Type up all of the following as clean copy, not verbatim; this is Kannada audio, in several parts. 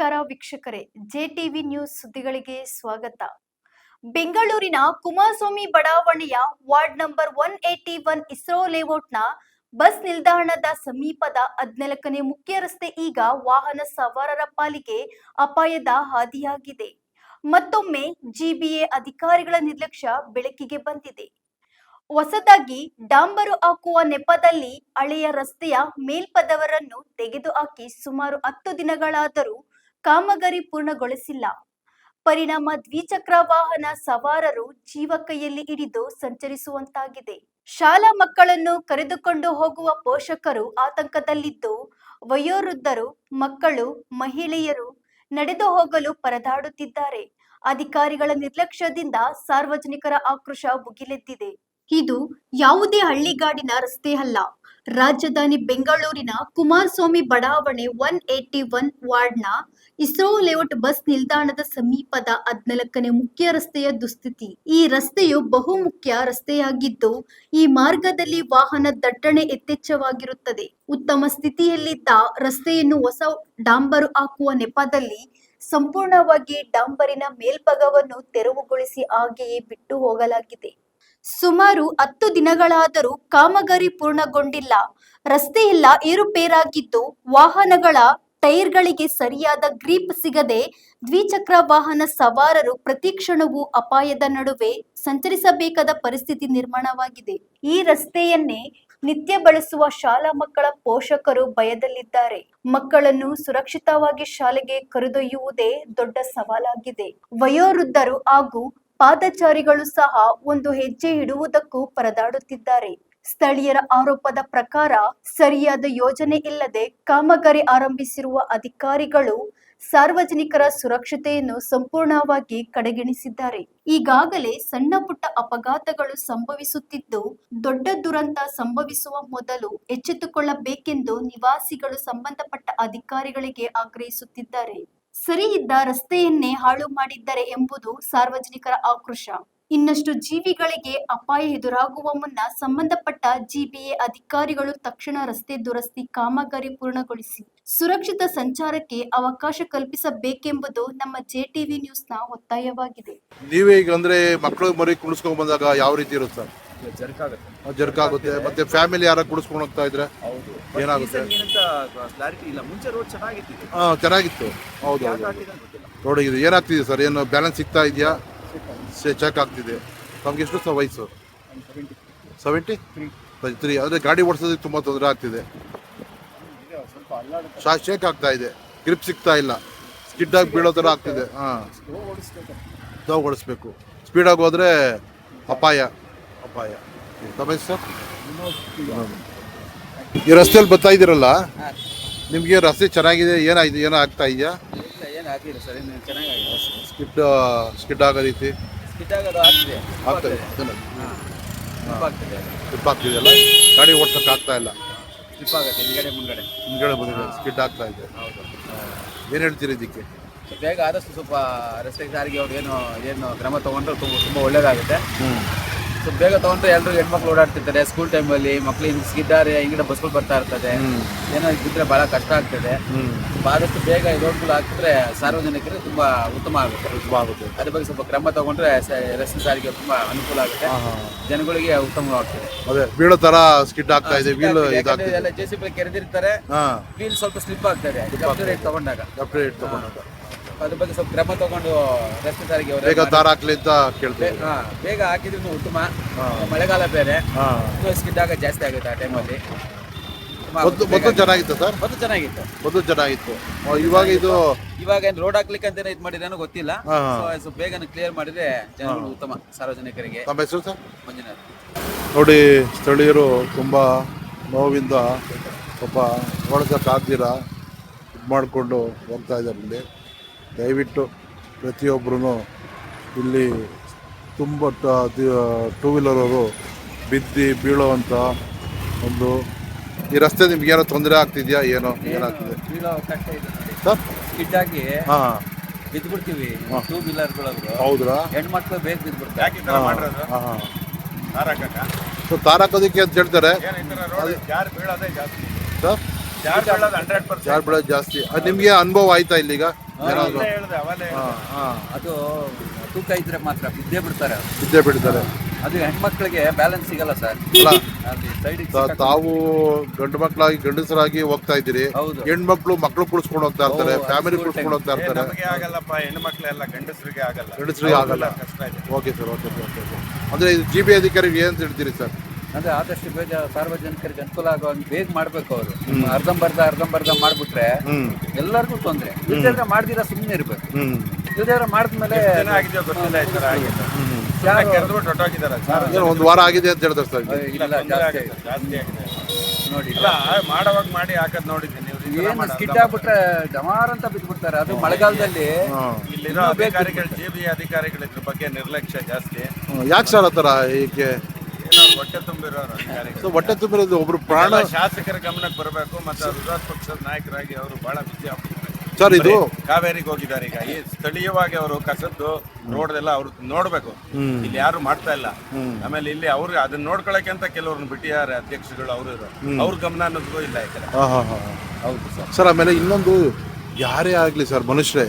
ನಮಸ್ಕಾರ ವೀಕ್ಷಕರೇ, ಜೆಟಿವಿ ನ್ಯೂಸ್ ಸುದ್ದಿಗಳಿಗೆ ಸ್ವಾಗತ. ಬೆಂಗಳೂರಿನ ಕುಮಾರಸ್ವಾಮಿ ಬಡಾವಣೆಯ ವಾರ್ಡ್ ನಂಬರ್ 181 ಇಸ್ರೋ ಲೇಔಟ್ನ ಬಸ್ ನಿಲ್ದಾಣದ ಸಮೀಪದ 14ನೇ ಮುಖ್ಯ ರಸ್ತೆ ಈಗ ವಾಹನ ಸವಾರರ ಪಾಲಿಗೆ ಅಪಾಯದ ಹಾದಿಯಾಗಿದೆ. ಮತ್ತೊಮ್ಮೆ ಜಿಬಿಎ ಅಧಿಕಾರಿಗಳ ನಿರ್ಲಕ್ಷ್ಯ ಬೆಳಕಿಗೆ ಬಂದಿದೆ. ಹೊಸದಾಗಿ ಡಾಂಬರು ಹಾಕುವ ನೆಪದಲ್ಲಿ ಹಳೆಯ ರಸ್ತೆಯ ಮೇಲ್ಪದರವನ್ನು ತೆಗೆದುಹಾಕಿ ಸುಮಾರು 10 ದಿನಗಳಾದರೂ ಕಾಮಗಾರಿ ಪೂರ್ಣಗೊಳಿಸಿಲ್ಲ. ಪರಿಣಾಮ ದ್ವಿಚಕ್ರ ವಾಹನ ಸವಾರರು ಜೀವ ಕೈಯಲ್ಲಿ ಹಿಡಿದು ಸಂಚರಿಸುವಂತಾಗಿದೆ. ಶಾಲಾ ಮಕ್ಕಳನ್ನು ಕರೆದುಕೊಂಡು ಹೋಗುವ ಪೋಷಕರು ಆತಂಕದಲ್ಲಿದ್ದು, ವಯೋವೃದ್ಧರು, ಮಕ್ಕಳು, ಮಹಿಳೆಯರು ನಡೆದು ಹೋಗಲು ಪರದಾಡುತ್ತಿದ್ದಾರೆ. ಅಧಿಕಾರಿಗಳ ನಿರ್ಲಕ್ಷ್ಯದಿಂದ ಸಾರ್ವಜನಿಕರ ಆಕ್ರೋಶ ಭುಗಿಲೆದ್ದಿದೆ. ಇದು ಯಾವುದೇ ಹಳ್ಳಿಗಾಡಿನ ರಸ್ತೆ ಅಲ್ಲ. ರಾಜಧಾನಿ ಬೆಂಗಳೂರಿನ ಕುಮಾರಸ್ವಾಮಿ ಬಡಾವಣೆ 181 ವಾರ್ಡ್ನ ಇಸ್ರೋ ಲೇಔಟ್ ಬಸ್ ನಿಲ್ದಾಣದ ಸಮೀಪದ 14ನೇ ಮುಖ್ಯ ರಸ್ತೆಯ ದುಸ್ಥಿತಿ. ಈ ರಸ್ತೆಯು ಬಹುಮುಖ್ಯ ರಸ್ತೆಯಾಗಿದ್ದು, ಈ ಮಾರ್ಗದಲ್ಲಿ ವಾಹನ ದಟ್ಟಣೆ ಯಥೇಚ್ಛವಾಗಿರುತ್ತದೆ. ಉತ್ತಮ ಸ್ಥಿತಿಯಲ್ಲಿದ್ದ ರಸ್ತೆಯನ್ನು ಹೊಸ ಡಾಂಬರು ಹಾಕುವ ನೆಪದಲ್ಲಿ ಸಂಪೂರ್ಣವಾಗಿ ಡಾಂಬರಿನ ಮೇಲ್ಭಾಗವನ್ನು ತೆರವುಗೊಳಿಸಿ ಹಾಗೆಯೇ ಬಿಟ್ಟು ಹೋಗಲಾಗಿದೆ. ಸುಮಾರು 10 ದಿನಗಳಾದರೂ ಕಾಮಗಾರಿ ಪೂರ್ಣಗೊಂಡಿಲ್ಲ. ರಸ್ತೆಯೆಲ್ಲ ಏರುಪೇರಾಗಿದ್ದು, ವಾಹನಗಳ ಟೈರ್ಗಳಿಗೆ ಸರಿಯಾದ ಗ್ರಿಪ್ ಸಿಗದೆ ದ್ವಿಚಕ್ರ ವಾಹನ ಸವಾರರು ಪ್ರತಿಕ್ಷಣವೂ ಅಪಾಯದ ನಡುವೆ ಸಂಚರಿಸಬೇಕಾದ ಪರಿಸ್ಥಿತಿ ನಿರ್ಮಾಣವಾಗಿದೆ. ಈ ರಸ್ತೆಯನ್ನೇ ನಿತ್ಯ ಬಳಸುವ ಶಾಲಾ ಮಕ್ಕಳ ಪೋಷಕರು ಭಯದಲ್ಲಿದ್ದಾರೆ. ಮಕ್ಕಳನ್ನು ಸುರಕ್ಷಿತವಾಗಿ ಶಾಲೆಗೆ ಕರೆದೊಯ್ಯುವುದೇ ದೊಡ್ಡ ಸವಾಲಾಗಿದೆ. ವಯೋವೃದ್ಧರು ಹಾಗೂ ಪಾದಚಾರಿಗಳು ಸಹ ಒಂದು ಹೆಜ್ಜೆ ಇಡುವುದಕ್ಕೂ ಪರದಾಡುತ್ತಿದ್ದಾರೆ. ಸ್ಥಳೀಯರ ಆರೋಪದ ಪ್ರಕಾರ ಸರಿಯಾದ ಯೋಜನೆ ಇಲ್ಲದೆ ಕಾಮಗಾರಿ ಆರಂಭಿಸಿರುವ ಅಧಿಕಾರಿಗಳು ಸಾರ್ವಜನಿಕರ ಸುರಕ್ಷತೆಯನ್ನು ಸಂಪೂರ್ಣವಾಗಿ ಕಡೆಗಣಿಸಿದ್ದಾರೆ. ಈಗಾಗಲೇ ಸಣ್ಣ ಪುಟ್ಟ ಅಪಘಾತಗಳು ಸಂಭವಿಸುತ್ತಿದ್ದು, ದೊಡ್ಡ ದುರಂತ ಸಂಭವಿಸುವ ಮೊದಲು ಎಚ್ಚೆತ್ತುಕೊಳ್ಳಬೇಕೆಂದು ನಿವಾಸಿಗಳು ಸಂಬಂಧಪಟ್ಟ ಅಧಿಕಾರಿಗಳಿಗೆ ಆಗ್ರಹಿಸುತ್ತಿದ್ದಾರೆ. ಸರಿ ಇದ್ದ ರಸ್ತೆಯನ್ನೇ ಹಾಳು ಮಾಡಿದ್ದಾರೆ ಎಂಬುದು ಸಾರ್ವಜನಿಕರ ಆಕ್ರೋಶ. ಇನ್ನಷ್ಟು ಜೀವಿಗಳಿಗೆ ಅಪಾಯ ಎದುರಾಗುವ ಮುನ್ನ ಸಂಬಂಧಪಟ್ಟ ಜಿಬಿಎ ಅಧಿಕಾರಿಗಳು ತಕ್ಷಣ ರಸ್ತೆ ದುರಸ್ತಿ ಕಾಮಗಾರಿ ಪೂರ್ಣಗೊಳಿಸಿ ಸುರಕ್ಷಿತ ಸಂಚಾರಕ್ಕೆ ಅವಕಾಶ ಕಲ್ಪಿಸಬೇಕೆಂಬುದು ನಮ್ಮ ಜೆಟಿವಿ ನ್ಯೂಸ್ನ ಒತ್ತಾಯವಾಗಿದೆ. ನೀವೇ ಈಗ ಅಂದ್ರೆ ಮಕ್ಕಳು ಮರಿ ಕುಡಿಸ್ಕೊಂಡ್ ಬಂದಾಗ ಯಾವ ರೀತಿ ಇರುತ್ತೆ? ಜರ್ಕಾಗುತ್ತೆ. ಮತ್ತೆ ಫ್ಯಾಮಿಲಿ ಯಾರ ಕುಡಿಸ್ಕೊಂಡು ಹೋಗ್ತಾ ಇದ್ರೆ ಏನಾಗುತ್ತೆ? ಮುಂಚೆ ರೋಡ್ ಚೆನ್ನಾಗಿತ್ತು. ಚೆನ್ನಾಗಿತ್ತು. ಹೌದು. ರೋಡ್ ಇದು ಏನಾಗ್ತಿದೆ ಸರ್? ಏನು ಬ್ಯಾಲೆನ್ಸ್ ಸಿಗ್ತಾ ಇದೆಯಾ? ಚೆಕ್ ಆಗ್ತಿದೆ. ನಮ್ಗೆ ಎಷ್ಟು ಸಹ ವಯಸ್ಸು? 73. ಆದರೆ ಗಾಡಿ ಓಡಿಸೋದಕ್ಕೆ ತುಂಬ ತೊಂದರೆ ಆಗ್ತಿದೆ. ಶೇಕ್ ಆಗ್ತಾ ಇದೆ, ಗ್ರಿಪ್ ಸಿಗ್ತಾ ಇಲ್ಲ, ಸ್ಕಿಡ್ ಆಗಿ ಬೀಳೋ ಥರ ಆಗ್ತಿದೆ. ಸ್ಲೋ ಓಡಿಸ್ಬೇಕು. ಸ್ಪೀಡಾಗಿ ಹೋದ್ರೆ ಅಪಾಯ. ತಮ್ಮ ಸರ್, ಈ ರಸ್ತೆಯಲ್ಲಿ ಬರ್ತಾ ಇದ್ದೀರಲ್ಲ, ನಿಮಗೆ ರಸ್ತೆ ಚೆನ್ನಾಗಿದೆ, ಏನೋ ಆಗ್ತಾ ಇದೆಯಾ? ಸ್ಕಿಡ್ ಆಗೋ ರೀತಿ ಆಗ್ತದೆ. ಸ್ಲಿಪ್ ಆಗ್ತಿದೆಯಲ್ಲ, ಗಾಡಿ ಓಡ್ಸೋಕೆ ಆಗ್ತಾ ಇಲ್ಲ. ಮುಂದ್ಗಡೆ ಬಂದಿದೆ, ಸ್ಕಿಡ್ ಆಗ್ತಾ ಇದೆ. ಏನು ಹೇಳ್ತೀರಿ ಇದಕ್ಕೆ? ಬೇಗ ಆದಷ್ಟು ಸ್ವಲ್ಪ ರಸ್ತೆ ಸಾರಿಗೆ ಅವ್ರು ಏನು ಕ್ರಮ ತಗೊಂಡ್ರೆ ತುಂಬ ಒಳ್ಳೇದಾಗುತ್ತೆ. ಸ್ವಲ್ಪ ಬೇಗ ತಗೊಂಡ್ರೆ ಎಲ್ಲರೂ ಹೆಣ್ಮಕ್ಳು ಓಡಾಡ್ತಿರ್ತಾರೆ. ಸ್ಕೂಲ್ ಟೈಮಲ್ಲಿ ಮಕ್ಳು ಹಿಂಗೆ ಸ್ಕಿಡ್ಡಾರೆ ಹಿಂಗಡೆ ಬಸ್ಗಳು ಬರ್ತಾ ಇರ್ತದೆ. ಏನೋ ಇದ್ದರೆ ಭಾಳ ಕಷ್ಟ ಆಗ್ತದೆ. ಆದಷ್ಟು ಬೇಗ ರೋಡ್ಗಳು ಹಾಕಿದ್ರೆ ಸಾರ್ವಜನಿಕರಿಗೆ ತುಂಬ ಉತ್ತಮ ಆಗುತ್ತೆ. ಅದ್ರ ಬಗ್ಗೆ ಸ್ವಲ್ಪ ಕ್ರಮ ತಗೊಂಡ್ರೆ ರಸ್ತೆ ಸಾರಿಗೆ ತುಂಬ ಅನುಕೂಲ ಆಗುತ್ತೆ, ಜನಗಳಿಗೆ ಉತ್ತಮವಾಗ್ತದೆ. ಅದೇ ಬೀಳೋ ತರ ಸ್ಕಿಡ್ ಆಗ್ತಾ ಇದೆ. ಎಲ್ಲ JCB ಕೆರೆದಿರ್ತಾರೆ, ವೀಲ್ ಸ್ವಲ್ಪ ಸ್ಲಿಪ್ ಆಗ್ತದೆ ತಗೊಂಡಾಗ. ಅದ್ರ ಬಗ್ಗೆ ಸ್ವಲ್ಪ ಕ್ರಮ ತಗೊಂಡು ರಸ್ತೆ ಸಾರಿಗೆ ಬೇಗ ದಾರ ಹಾಕ್ಲಿ ಅಂತ ಕೇಳ್ತೇವೆ. ಬೇಗ ಹಾಕಿದ್ರು ಉತ್ತಮ. ಮಳೆಗಾಲ ಬೇರೆ, ಸ್ಕಿಡ್ ಆಗ ಜಾಸ್ತಿ ಆಗುತ್ತೆ ಆ ಟೈಮಲ್ಲಿ. ಮೊದಲು ಚೆನ್ನಾಗಿತ್ತು ಸರ್? ಮೊದಲು ಚೆನ್ನಾಗಿತ್ತು. ಇವಾಗ ಏನು ರೋಡ್ ಹಾಕ್ಲಿಕ್ಕೆ ಅಂತ ಇದು ಮಾಡಿದ್ರೇನೋ ಗೊತ್ತಿಲ್ಲ. ಸ್ವಲ್ಪ ಬೇಗ ಕ್ಲಿಯರ್ ಮಾಡಿದ್ರೆ ಜನಗಳು ಉತ್ತಮ, ಸಾರ್ವಜನಿಕರಿಗೆ. ನಮ್ಮ ಹೆಸರು ಸರ್? ಮಂಜುನಾಥ್. ನೋಡಿ, ಸ್ಥಳೀಯರು ತುಂಬ ನೋವಿಂದ ಸ್ವಲ್ಪ ಓಡಿಸೋಕ್ಕಾಗ್ದಿರ ಇದು ಮಾಡಿಕೊಂಡು ಹೋಗ್ತಾ ಇದ್ದಾರೆ. ಇಲ್ಲಿ ದಯವಿಟ್ಟು ಪ್ರತಿಯೊಬ್ಬರೂ ಇಲ್ಲಿ ತುಂಬ ಟೂ ವೀಲರವರು ಬೀಳೋವಂಥ ಒಂದು ಈ ರಸ್ತೆ ನಿಮ್ಗೆ ಏನೋ ತೊಂದರೆ ಆಗ್ತಿದೆಯಾ? ಏನಾಗ್ತಿದೆ ಸರ್? ಸ್ಕಿಡ್ಡಾಗಿ ಬಿದ್ದುಬಿಡ್ತೀವಿ ಟೂ ವೀಲರ್ಗಳವರು. ಹೌದ್ರಾ? ಹೆಣ್ಮಕ್ಳು ಬೇಗ ಬಿದ್ದುಬಿಡ್ತಾರೆ. ಸೊ ತಾರಾಕೋದಕ್ಕೆ ಅಂತ ಹೇಳ್ತಾರೆ ಸರ್. ಜಾರ್ ಬೀಳೋದು ಜಾಸ್ತಿ. ನಿಮಗೆ ಅನುಭವ ಆಯ್ತಾ ಇಲ್ಲಿಗ? ಏನಾದ್ರು ಅದು ತೂಕ ಇದ್ರೆ ಮಾತ್ರ ಬಿದ್ದೇ ಬಿಡ್ತಾರೆ. ಬಿದ್ದೇ ಬಿಡ್ತಾರೆ. ಅದು ಹೆಣ್ಮಕ್ಳಿಗೆ ಬ್ಯಾಲೆನ್ಸ್ ಸಿಗಲ್ಲ ಸರ್. ಅಲ್ಲ ಅದು ಸೈಡಿಗೆ ತಾವು ಗಂಡು ಮಕ್ಕಳಾಗಿ ಗಂಡಸರಾಗಿ ಹೋಗ್ತಾ ಇದ್ದೀರಿ, ಹೌದು. ಹೆಣ್ಮಕ್ಳು ಮಕ್ಳು ಕುಡಿಸ್ಕೊಂಡು ಹೋಗ್ತಾ ಇರ್ತಾರೆ, ಓ, ಫ್ಯಾಮಿಲಿ ಅದು ಕುಡಿಸ್ಕೊಂಡು ಹೋಗ್ತಾ ಇರ್ತಾರೆ. ನಮಗೆ ಆಗಲ್ಲಪ್ಪ, ಹೆಣ್ಮಕ್ಳೆಲ್ಲ ಗಂಡಸರಿಗೆ ಆಗಲ್ಲ. ಗಂಡಸರಿಗೆ ಆಗಲ್ಲ. ಕಷ್ಟ ಇದೆ. Okay sir, okay sir, okay sir. ಅಂದ್ರೆ ಇದು GB ಅಧಿಕಾರಿಗೆ ಏನು ಹೇಳ್ತೀರಿ ಸರ್? ಅಂದ್ರೆ ಆದಷ್ಟು ಬೇಗ ಸಾರ್ವಜನಿಕರಿಗೆ ಅನುಕೂಲ ಆಗುವಂಗೆ ಬೇಗ ಮಾಡ್ಬೇಕು. ಅವರು ಅರ್ಧಂಬರ್ಧ ಮಾಡ್ಬಿಟ್ರೆ ಎಲ್ಲರಿಗೂ ತೊಂದರೆ. ಇಲ್ದಿದ್ರೆ ಮಾಡ್ದಿರ ಸುಮ್ಮನೆ ಇರ್ಬೇಕು. ಇಲ್ದಿದ್ರೆ ಮಾಡಿದ್ಮೇಲೆ ಆಗಿದೆಯೋ ಗೊತ್ತಿಲ್ಲ, ಈ ಥರ ಆಗಿದೆ. ಕೆರೆದ್ಬಿಟ್ಟು ಹೊಟ್ಟೋಗಿದ್ದಾರೆ. ಏನೋ ಒಂದು ವಾರ ಆಗಿದೆ ಅಂತ ಹೇಳ್ತಾರೆ ಸರ್. ಇಲ್ಲ ಜಾಸ್ತಿ ಜಾಸ್ತಿ ಆಗಿದೆ ನೋಡಿ. ಇಲ್ಲ, ಮಾಡೋವಾಗ ಮಾಡಿ ಹಾಕದ್ ನೋಡಿದ್ದೀನಿ. ಏನು ಸ್ಕಿಡ್ ಆಗ್ಬಿಟ್ರೆ ಡಮಾರ್ ಅಂತ ಬಿದ್ಬಿಡ್ತಾರೆ. ಅದು ಮಳೆಗಾಲದಲ್ಲಿ ಇಲ್ಲಿರೋ ಅಧಿಕಾರಿಗಳು, GB ಅಧಿಕಾರಿಗಳು ಇದ್ರ ಬಗ್ಗೆ ನಿರ್ಲಕ್ಷ್ಯ ಜಾಸ್ತಿ. ಯಾಕೆ ಸರ್ ಆ ಥರ? ಏಕೆ ಏನೋ ಹೊಟ್ಟೆ ತುಂಬಿರೋರು ಅಧಿಕಾರಿಗಳು. ಹೊಟ್ಟೆ ತುಂಬಿರೋದು ಒಬ್ರು ಪ್ರಾಣ ಶಾಸಕರ ಗಮನಕ್ಕೆ ಬರಬೇಕು. ಮತ್ತೆ ವಿರೋಧ ಪಕ್ಷದ ನಾಯಕರಾಗಿ ಅವರು ಬಹಳ ಬಿಸಿ ಆಗ್ಬಿಟ್ಟಿದ್ದಾರೆ ಸರ್. ಇದು ಕಾವೇರಿಗೆ ಹೋಗಿದ್ದಾರೆ. ಈಗ ಈ ಸ್ಥಳೀಯವಾಗಿ ಅವರು ಕಸದ್ದು ರೋಡ್ ಎಲ್ಲ ಅವ್ರು ನೋಡ್ಬೇಕು. ಇಲ್ಲಿ ಯಾರು ಮಾಡ್ತಾ ಇಲ್ಲ. ಆಮೇಲೆ ಇಲ್ಲಿ ಅವ್ರಿಗೆ ಅದನ್ನ ನೋಡ್ಕೊಳಕ್ಕೆ ಅಂತ ಕೆಲವ್ರನ್ನ ಬಿಟ್ಟಿದ್ದಾರೆ ಅಧ್ಯಕ್ಷಗಳು. ಅವ್ರ ಗಮನ ಅನ್ನೋದು ಇಲ್ಲ ಈ ಕಡೆ. ಹೌದು ಸರ್. ಸರ್ ಆಮೇಲೆ ಇನ್ನೊಂದು, ಯಾರೇ ಆಗ್ಲಿ ಸರ್, ಮನುಷ್ಯರೇ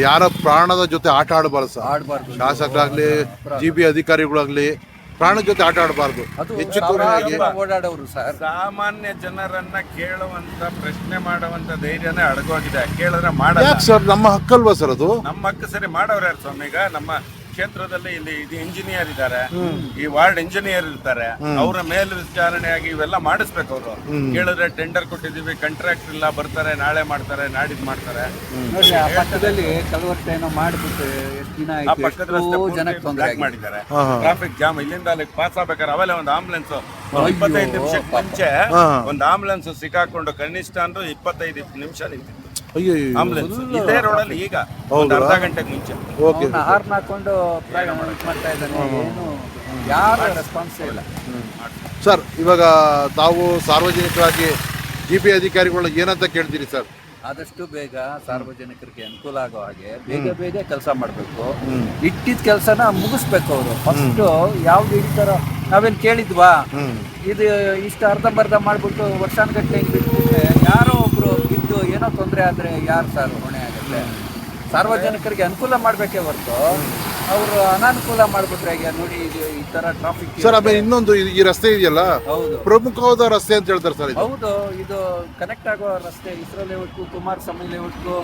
ಯಾರ ಪ್ರಾಣದ ಜೊತೆ ಆಟ ಆಡಬಾರ್ದು ಸರ್. ಆಡಬಾರ್ದು. ಶಾಸಕರಾಗ್ಲಿ, GB ಅಧಿಕಾರಿಗಳಾಗ್ಲಿ ಪ್ರಾಣದ ಜೊತೆ ಆಟ ಆಡಬಾರ್ದು. ಅದು ಹೆಚ್ಚು ಕಡಿಮೆ ಓಡಾಡೋರು ಸರ್. ಸಾಮಾನ್ಯ ಜನರನ್ನ ಕೇಳುವಂತ, ಪ್ರಶ್ನೆ ಮಾಡುವಂತ ಧೈರ್ಯನೇ ಅಡಗೋಗಿದೆ. ಕೇಳಿದ್ರೆ ಮಾಡಲ್ಲ. ಯಾಕೆ ಸರ್? ನಮ್ಮ ಹಕ್ಕಲ್ವಾ ಸರ್ ಅದು? ನಮ್ಮ ಹಕ್ಕು ಸರಿ ಮಾಡೋರು ಯಾರು ಸ್ವಾಮಿ? ಈಗ ನಮ್ಮ ಕ್ಷೇತ್ರದಲ್ಲಿ ಇಲ್ಲಿ ಇದು ಇಂಜಿನಿಯರ್ ಇದ್ದಾರೆ, ಈ ವಾರ್ಡ್ ಇಂಜಿನಿಯರ್ ಇರ್ತಾರೆ. ಅವರ ಮೇಲ್ವಿಚಾರಣೆಯಾಗಿ ಇವೆಲ್ಲ ಮಾಡಿಸ್ಬೇಕು. ಅವರು ಕೇಳಿದ್ರೆ ಟೆಂಡರ್ ಕೊಟ್ಟಿದೀವಿ, ಕಾಂಟ್ರಾಕ್ಟ್ ಇಲ್ಲ, ಬರ್ತಾರೆ, ನಾಳೆ ಮಾಡ್ತಾರೆ, ನಾಡಿದ್ದು ಮಾಡ್ತಾರೆ. ನೋಡಿ, ಆ ಪಕ್ಕದಲ್ಲಿ ಕಲವರ್ತೆ ಏನೋ ಮಾಡ್ಬಿಟ್ಟು ಎಷ್ಟು ದಿನ ಆ ಆಯ್ತು, ಪಕ್ಕದ ಎಷ್ಟೋ ರಸ್ತೆ ಜನಕ್ಕೆ ತೊಂದರೆ ಬ್ಲಾಕ್ ಮಾಡಿದ್ದಾರೆ. Traffic jam. ಇಲ್ಲಿಂದ ಅಲ್ಲಿಗೆ ಪಾಸ್ ಆಗ್ಬೇಕಾದ್ರೆ ಅವೆಲ್ಲ ಒಂದು ಆಂಬುಲೆನ್ಸ್ 25 ನಿಮಿಷಕ್ಕೆ ಮುಂಚೆ ಒಂದು ಆಂಬುಲೆನ್ಸ್ ಸಿಕ್ಕಾಕೊಂಡು ಕನಿಷ್ಠ ಅಂದ್ರೆ 25 ನಿಮಿಷ ನಿಂತಿತ್ತು ಅಯ್ಯೋ ಆಂಬುಲೆನ್ಸ್. ಇದೇ ರೋಡಲ್ಲಿ ಈಗ ಒಂದು ಅರ್ಧ ಗಂಟೆಗೆ ಮುಂಚೆ. ಓಕೆ ಹಾರ್ನ್ ಹಾಕೊಂಡು ಮಾಡ್ತಾ ಇದ್ದಾನೆ. ಏನು ಯಾರು ರೆಸ್ಪಾನ್ಸ್ ಇಲ್ಲ ಸರ್. ಇವಾಗ ತಾವು ಸಾರ್ವಜನಿಕರಾಗಿ GB ಅಧಿಕಾರಿಗಳನ್ನ ಏನಂತ ಕೇಳ್ತೀರಿ ಸರ್? ಆದಷ್ಟು ಬೇಗ ಸಾರ್ವಜನಿಕರಿಗೆ ಅನುಕೂಲ ಆಗೋ ಹಾಗೆ ಬೇಗ ಕೆಲಸ ಮಾಡಬೇಕು. ಇಟ್ಟಿದ್ದ ಕೆಲಸನ ಮುಗಿಸ್ಬೇಕು. ಅವರು ಫಸ್ಟ್ ಯಾವ್ದು ಇಡ್ತಾರೋ, ನಾವೇನು ಕೇಳಿದ್ವಾ ಇದು ಇಷ್ಟು ಅರ್ಧಂಬರ್ಧ ಮಾಡ್ಬಿಟ್ಟು ವರ್ಷಾನುಗಟ್ಟಲೆ ಹಿಂಗೆ ಬಿಟ್ಬಿಟ್ರೆ ಯಾರೋ ಒಬ್ರು ಬಿದ್ದು ಏನೋ ತೊಂದರೆ ಆದ್ರೆ ಯಾರು ಸರ್ ಹೊಣೆ ಆಗುತ್ತೆ? ಸಾರ್ವಜನಿಕರಿಗೆ ಅನುಕೂಲ ಮಾಡ್ಬೇಕೇ ಹೊರತು ಅವರು ಅನಾನುಕೂಲ ಮಾಡ್ಬಿಟ್ರೆ ಈಗ ನೋಡಿ ಇದು ಈ ತರ ಟ್ರಾಫಿಕ್. ಸರ್ ಆಮೇಲೆ ಇನ್ನೊಂದು, ಈ ರಸ್ತೆ ಇದೆಯಲ್ಲ, ಹೌದು ಪ್ರಮುಖವಾದ ರಸ್ತೆ ಅಂತ ಹೇಳ್ತಾರೆ ಸರ್. ಹೌದು, ಇದು ಕನೆಕ್ಟ್ ಆಗೋ ರಸ್ತೆ. ಇಸ್ರೋ ಲೇಔಟ್ಗೂ, ಕುಮಾರಸ್ವಾಮಿ ಲೇಔಟ್ಗೂ,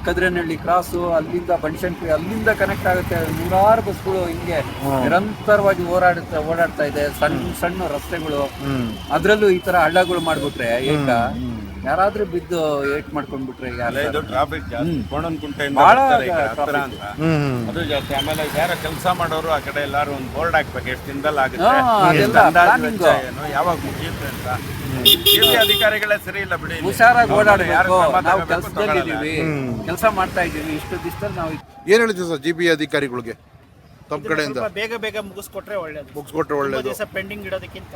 ಕದ್ರೇನಹಳ್ಳಿ ಕ್ರಾಸು, ಅಲ್ಲಿಂದ ಬನಶಂಕರಿ, ಅಲ್ಲಿಂದ ಕನೆಕ್ಟ್ ಆಗುತ್ತೆ. ನೂರಾರು ಬಸ್ಗಳು ಹಿಂಗೆ ನಿರಂತರವಾಗಿ ಓಡಾಡ್ತಾ ಇದೆ. ಸಣ್ಣ ರಸ್ತೆಗಳು, ಅದ್ರಲ್ಲೂ ಈ ತರ ಹಳ್ಳಗಳು ಮಾಡ್ಬಿಟ್ರೆ ಈಗ ಯಾರಾದ್ರೂ ಬಿದ್ದು ಏಟ್ ಮಾಡ್ಕೊಂಡ್ಬಿಟ್ರೆ ಇದು ಟ್ರಾಫಿಕ್ ಜಾಸ್ತಿ. ಕೋಣನಕುಂಟೆಯಿಂದ ಬಹಳ ಬರ್ತಾರೆ ಈ ಕಡೆ ಹತ್ರ ಅಂತ. ಅದು ಜಾಸ್ತಿ. ಆಮೇಲೆ ಯಾರ ಕೆಲಸ ಮಾಡೋರು ಆ ಕಡೆ ಎಲ್ಲಾರು ಒಂದು ಬೋರ್ಡ್ ಹಾಕ್ಬೇಕು, ಎಷ್ಟು ದಿನದಲ್ಲಿ ಆಗುತ್ತೆ, ಎಷ್ಟು ಅಂದಾಜು ವೆಚ್ಚ ಏನು, ಯಾವಾಗ ಮುಗಿಯುತ್ತೆ ಅಂತ. GB ಅಧಿಕಾರಿಗಳೇ ಸರಿ ಇಲ್ಲ ಬಿಡಿ. ಹುಷಾರಾಗಿ ಓಡಾಡಬೇಕು. ನಾವು ಕೆಲಸದಲ್ಲಿ ಇದೀವಿ, ಕೆಲಸ ಮಾಡ್ತಾ ಇದೀವಿ. ಇಷ್ಟು ದಿವಸದಲ್ಲಿ ನಾವು ಏನ್ ಹೇಳ್ತೀವಿ ಸರ್ GB ಅಧಿಕಾರಿಗಳಿಗೆ ತಮ್ಮ ಕಡೆಯಿಂದ? ಬೇಗ ಮುಗಿಸ್ಕೊಟ್ರೆ ಒಳ್ಳೇದು. ಮುಗಿಸ್ಕೊಟ್ರೆ ಒಳ್ಳೇದು. ದಿವಸ ಪೆಂಡಿಂಗ್ ಇಡೋದಕ್ಕಿಂತ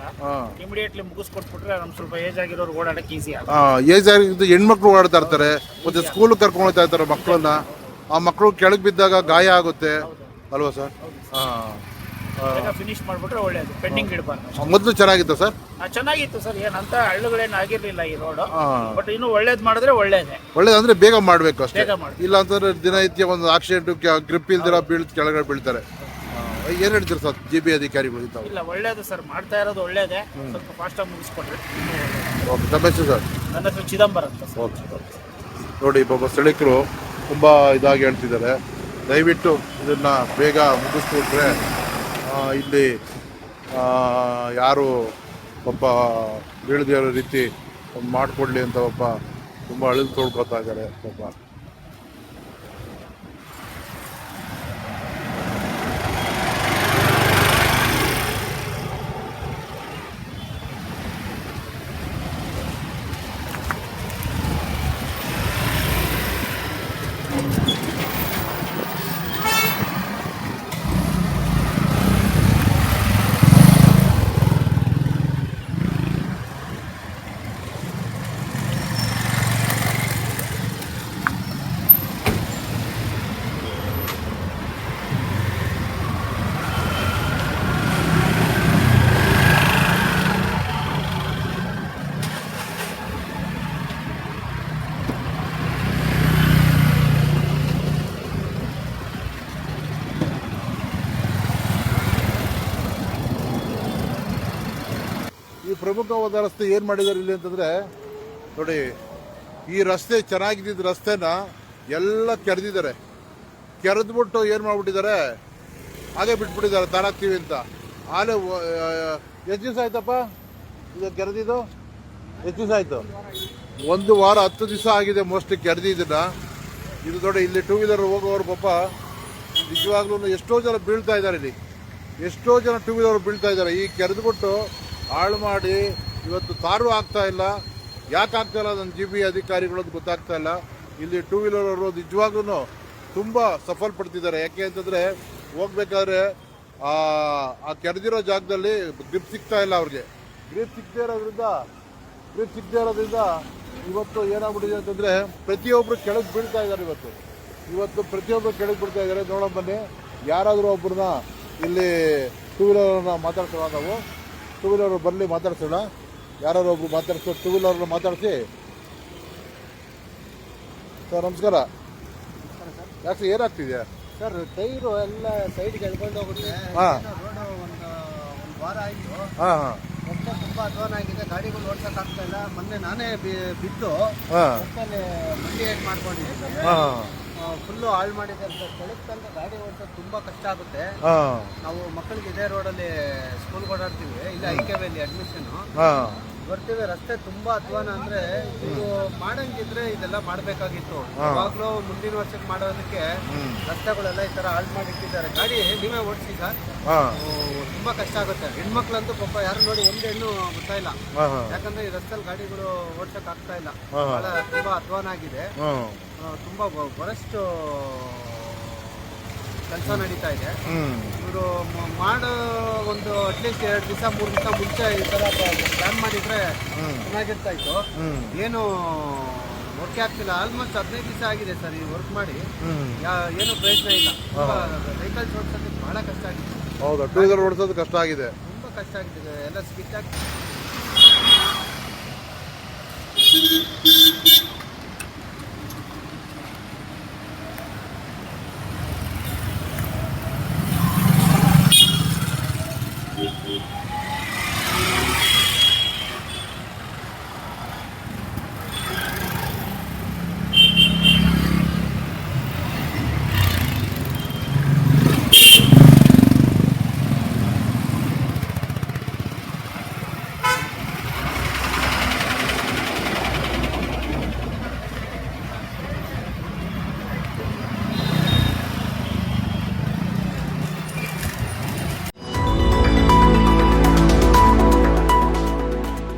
ಇಮಿಡಿಯೇಟ್ಲಿ ಮುಗಿಸ್ಕೊಟ್ಬಿಟ್ರೆ ನಮ್ ಸ್ವಲ್ಪ ಏಜ್ ಆಗಿರೋರು ಓಡಾಡಕ್ಕೆ ಈಸಿ ಆಗುತ್ತೆ. ಏಜ್ ಆಗಿದ್ದು ಹೆಣ್ಮಕ್ಳು ಓಡಾಡ್ತಾ ಇರ್ತಾರೆ, ಮತ್ತೆ ಸ್ಕೂಲ್ ಕರ್ಕೊಂಡು ಹೋಗ್ತಾ ಇರ್ತಾರೆ ಮಕ್ಕಳನ್ನ. ಆ ಮಕ್ಕಳು ಕೆಳಗೆ ಬಿದ್ದಾಗ ಗಾಯ ಆಗುತ್ತೆ ಅಲ್ವಾ ಸರ್? ಫಿನಿಶ್ ಮಾಡ್ಬಿಟ್ರೆ ಒಳ್ಳೇದು, ಪೆಂಡಿಂಗ್ ಇಡಬಾರ್ದು. ಮೊದಲು ಚೆನ್ನಾಗಿತ್ತು ಸರ್? ಚೆನ್ನಾಗಿತ್ತು ಸರ್, ಏನಂತ ಹಳ್ಳುಗಳೇನು ಆಗಿರ್ಲಿಲ್ಲ ಈ ರೋಡ್. ಬಟ್ ಇನ್ನು ಒಳ್ಳೇದ್ ಮಾಡಿದ್ರೆ ಒಳ್ಳೇದೇ. ಒಳ್ಳೇದಂದ್ರೆ ಬೇಗ ಮಾಡ್ಬೇಕು ಅಷ್ಟೇ. ಬೇಗ ಮಾಡ್ಬೇಕು. ಇಲ್ಲ ಅಂತಂದ್ರೆ ದಿನನಿತ್ಯ ಒಂದು ಆಕ್ಸಿಡೆಂಟ್, ಗ್ರಿಪ್ ಇಲ್ದಿರ ಕೆಳಗಡೆ ಬೀಳ್ತಾರೆ. ಏನ್ ಹೇಳ್ತೀರಿ ಸರ್ GB ಅಧಿಕಾರಿಗಳು ಇದ್ದಾವೆ? ಇಲ್ಲ, ಒಳ್ಳೇದು ಸರ್, ಮಾಡ್ತಾ ಇರೋದು ಒಳ್ಳೇದೇ. ಸ್ವಲ್ಪ ಫಾಸ್ಟ್ ಆಗಿ ಮುಗಿಸ್ಕೊಟ್ರೆ. ಓಕೆ, ತಮ್ಮ ಹೆಸರು ಸರ್? ನನ್ನ ಹೆಸರು ಚಿದಂಬರ ಅಂತ ಸರ್. ಓಕೆ. ನೋಡಿ, ಪಾಪ ಸ್ಥಳೀಕರು ತುಂಬ ಇದಾಗಿ ಹೇಳ್ತಿದ್ದಾರೆ. ದಯವಿಟ್ಟು ಇದನ್ನ ಬೇಗ ಮುಗಿಸ್ಕೊಟ್ರೆ ಇಲ್ಲಿ ಯಾರು ಪಾಪ ಬೀಳದೇ ಇರೋ ರೀತಿ ಮಾಡಿಕೊಡ್ಲಿ ಅಂತ ಪಾಪ ತುಂಬ ಅಳಿದು ತೊಳ್ಕೊತಾ ಇದ್ದಾರೆ ಪಾಪ. ಈ ಪ್ರಮುಖವಾದ ರಸ್ತೆ ಏನು ಮಾಡಿದ್ದಾರೆ ಇಲ್ಲಿ ಅಂತಂದರೆ ನೋಡಿ, ಈ ರಸ್ತೆ ಚೆನ್ನಾಗಿದ್ದ ರಸ್ತೆನ ಎಲ್ಲ ಕೆರೆದಿದ್ದಾರೆ. ಕೆರೆದ್ಬಿಟ್ಟು ಏನು ಮಾಡ್ಬಿಟ್ಟಿದ್ದಾರೆ, ಹಾಗೆ ಬಿಟ್ಬಿಟ್ಟಿದ್ದಾರೆ ತಾರಾಗ್ತೀವಿ ಅಂತ. ಆಲೆ ಎಷ್ಟು ದಿವಸ ಆಯ್ತಪ್ಪ ಇದು ಕೆರೆದಿದ್ದು? ಎಷ್ಟು ದಿವಸ ಆಯಿತು? 1 ವಾರ 10 ದಿವಸ ಆಗಿದೆ ಮೋಸ್ಟ್ಲಿ ಕೆರೆದಿದ್ದನ್ನ. ಇದು ನೋಡಿ, ಇಲ್ಲಿ ಟೂ ವೀಲರ್ ಹೋಗೋರು ಪಾಪ ನಿಜವಾಗ್ಲೂ ಎಷ್ಟೋ ಜನ ಬೀಳ್ತಾ ಇದ್ದಾರೆ. ಇಲ್ಲಿ ಎಷ್ಟೋ ಜನ ಟೂ ವೀಲರ್ ಬೀಳ್ತಾ ಇದ್ದಾರೆ. ಈ ಕೆರೆದ್ಬಿಟ್ಟು ಹಾಳು ಮಾಡಿ ಇವತ್ತು ತಾರು ಆಗ್ತಾ ಇಲ್ಲ. ಯಾಕೆ ಆಗ್ತಾ ಇಲ್ಲ ನನ್ನ GB ಅಧಿಕಾರಿಗಳದ್ದು ಗೊತ್ತಾಗ್ತಾ ಇಲ್ಲ. ಇಲ್ಲಿ ಟೂ ವೀಲರ್ ಅವರು ನಿಜವಾಗ್ಲೂ ತುಂಬ ಸಫಲ್ ಪಡ್ತಿದ್ದಾರೆ. ಯಾಕೆ ಅಂತಂದರೆ ಹೋಗ್ಬೇಕಾದ್ರೆ ಆ ಕೆರೆದಿರೋ ಜಾಗದಲ್ಲಿ ಗ್ರಿಪ್ ಸಿಗ್ತಾ ಇಲ್ಲ ಅವ್ರಿಗೆ. ಗ್ರಿಪ್ ಸಿಗದೇ ಇರೋದ್ರಿಂದ ಇವತ್ತು ಏನಾಗ್ಬಿಟ್ಟಿದೆ ಅಂತಂದರೆ ಪ್ರತಿಯೊಬ್ಬರು ಕೆಳಗೆ ಬೀಳ್ತಾ ಇದ್ದಾರೆ. ಇವತ್ತು ಪ್ರತಿಯೊಬ್ಬರು ಕೆಳಗೆ ಬೀಳ್ತಾ ಇದ್ದಾರೆ. ನೋಡೋಣ ಬನ್ನಿ, ಯಾರಾದರೂ ಒಬ್ಬರನ್ನ ಇಲ್ಲಿ ಟೂ ವೀಲರ್ನ ಮಾತಾಡ್ಸೋಣ. ನಾವು ಟೂ ವೀಲರ್ ಬರಲಿ ಮಾತಾಡ್ಸೋಣ. ಯಾರು ಒಬ್ರು ಮಾತಾಡ್ಸೋ ಟೂ ವೀಲರ್ನ ಮಾತಾಡಿಸಿ. ಸರ್ ನಮಸ್ಕಾರ. ಯಾಕೆ ಏನಾಗ್ತಿದೆ ಸರ್? ಟೈರು ಎಲ್ಲ ಸೈಡ್ಗೆ ಎಳ್ಕೊಂಡು ಹೋಗುತ್ತೆ. ಹಾಂ ಒಂದು ವಾರ ಆಯಿತು. ಹಾಂ ಹಾಂ ರಸ್ತೆ ತುಂಬ ಅಧ್ವಾನ ಆಗಿದೆ, ಗಾಡಿಗಳು ಓಡ್ಸೋಕೆ ಆಗ್ತಾ ಇಲ್ಲ. ಮೊನ್ನೆ ನಾನೇ ಬಿದ್ದು ಹಾಂ ರಸ್ತೆಯಲ್ಲಿ ಮಂಡಿ ಏಟ್ ಮಾಡ್ಕೊಂಡಿದ್ದೀನಿ. ಹಾಂ ಫುಲ್ಲು ಹಾಳು ಮಾಡಿದ್ದಾರೆ ಸರ್. ಕೆಳಗೆ ತನಕ ಗಾಡಿ ಓಡಿಸೋದು ತುಂಬ ಕಷ್ಟ ಆಗುತ್ತೆ. ಹಾಂ ನಾವು ಮಕ್ಕಳಿಗೆ ಇದೇ ರೋಡಲ್ಲಿ ಸ್ಕೂಲ್ಗೆ ಓಡಾಡ್ತೀವಿ. ಇಲ್ಲ IKV ಅಡ್ಮಿಷನ್ನು ಹಾಂ ಬರ್ತೀವಿ. ರಸ್ತೆ ತುಂಬಾ ಅಧ್ವಾನ. ಅಂದ್ರೆ ಇದು ಮಾಡಂಗಿದ್ರೆ ಇದೆಲ್ಲ ಮಾಡ್ಬೇಕಾಗಿತ್ತು. ಯಾವಾಗ್ಲೂ ಮುಂದಿನ ವರ್ಷಕ್ಕೆ ಮಾಡೋದಕ್ಕೆ ರಸ್ತೆಗಳೆಲ್ಲ ಈ ತರ ಹಾಳು ಮಾಡಿ ಇಟ್ಟಿದ್ದಾರೆ. ಗಾಡಿ ನೀವೇ ಓಡಿಸಿ ಸರ್, ಹಾಂ ತುಂಬಾ ಕಷ್ಟ ಆಗುತ್ತೆ. ಹೆಣ್ಮಕ್ಳಂತೂ ಪಾಪ ಯಾರು ನೋಡಿ ಒಂದು ಹೆಣ್ಣು ಬರ್ತಾ ಇಲ್ಲ. ಹಾಂ ಯಾಕಂದ್ರೆ ಈ ರಸ್ತೆಯಲ್ಲಿ ಗಾಡಿಗಳು ಓಡ್ಸಕ್ ಆಗ್ತಾ ಇಲ್ಲ. ಹಾಂ. ಬಹಳ ತುಂಬಾ ಅಧ್ವಾನ ಆಗಿದೆ. ಹಾಂ ತುಂಬಾ ಬಹಳಷ್ಟು ಕೆಲಸ ನಡೀತಾ ಇದೆ. ಇವರು ಮಾಡೋ ಒಂದು ಅಟ್ಲೀಸ್ಟ್ 2 ದಿವಸ 3 ದಿವಸ ಮುಂಚೆ ಈ ತರ ಪ್ಲಾನ್ ಮಾಡಿದ್ರೆ ಚೆನ್ನಾಗಿರ್ತಾ ಇತ್ತು. ಏನು ವರ್ಕ್ ಆಗ್ತಿಲ್ಲ. ಆಲ್ಮೋಸ್ಟ್ 15 ದಿವಸ ಆಗಿದೆ ಸರ್ ಈ ವರ್ಕ್ ಮಾಡಿ. ಏನು ಪ್ರಯೋಜನ ಇಲ್ಲ. ವೆಹಿಕಲ್ಸ್ ಓಡಿಸೋದಕ್ಕೆ ಬಹಳ ಕಷ್ಟ ಆಗಿದೆ. ಹೌದಾ? ಟೂ ವೀಲರ್ ಓಡಿಸೋದು ಕಷ್ಟ ಆಗಿದೆ. ತುಂಬಾ ಕಷ್ಟ ಆಗಿದೆ. ಎಲ್ಲ ಸ್ಕಿಚ್ ಆಗಿ